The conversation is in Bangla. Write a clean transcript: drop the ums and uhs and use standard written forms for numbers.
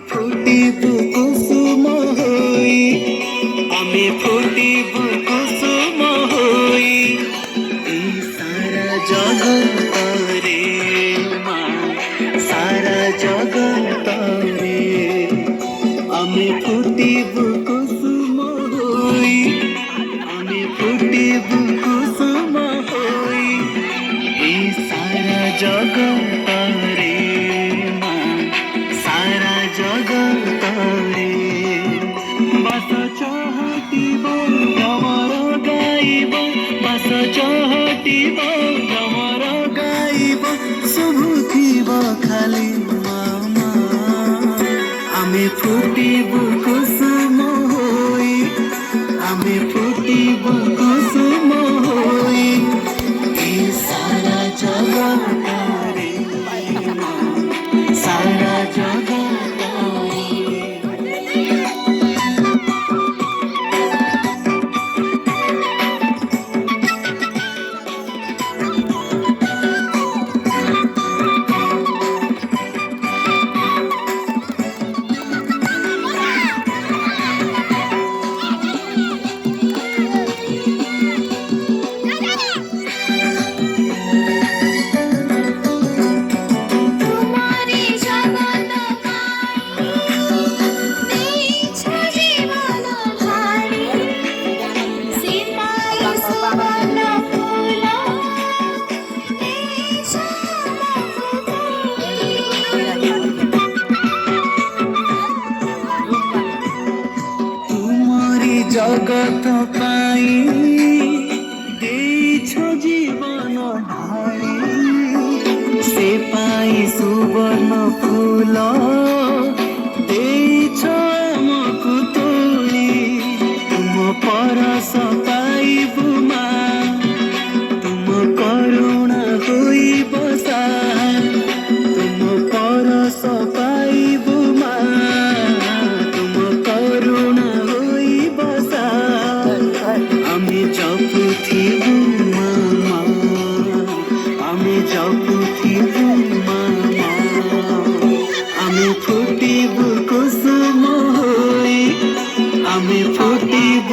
ফুটিব কুসুম হই, আমি ফুটিব কুসুম হই, এই সারা জগতরে মা, সারা জগতরে আমি ফুটিব কুসুম হই, আমি ফুটিব কুসুম হই, এই সারা জগতরে মা, সারা জগতরে বাস চহটিব তমর গাইব, বাস চহটিব তমর গাইব, শুভুথিব খালি মামা, আমি ফুটিব কুসুম হই, আমি ফুটিব কুসুম হই, এই সারা জগতরে মা, সারা জগতরে। জগত পাই ଦେଇଛ জীবন ঢাଳି, সে পাই সুবর্ণ ফুল ଦେଇଛ ଆମକୁ ତୋଳି, ତୁମ ପରଶ ପାଇବୁ ମା, ତୁମ କରୁଣା ହୋଇବ ସାହା, ତୁମ ପରଶ ପାଇବୁ ମା, ତୁମ କରୁଣା ହୋଇବ ସାହା, আমি জপুথিবু মামা, আমি জপুথিবু মামা, আমি ফুটিব কুসুম হই, আমি ফুটিব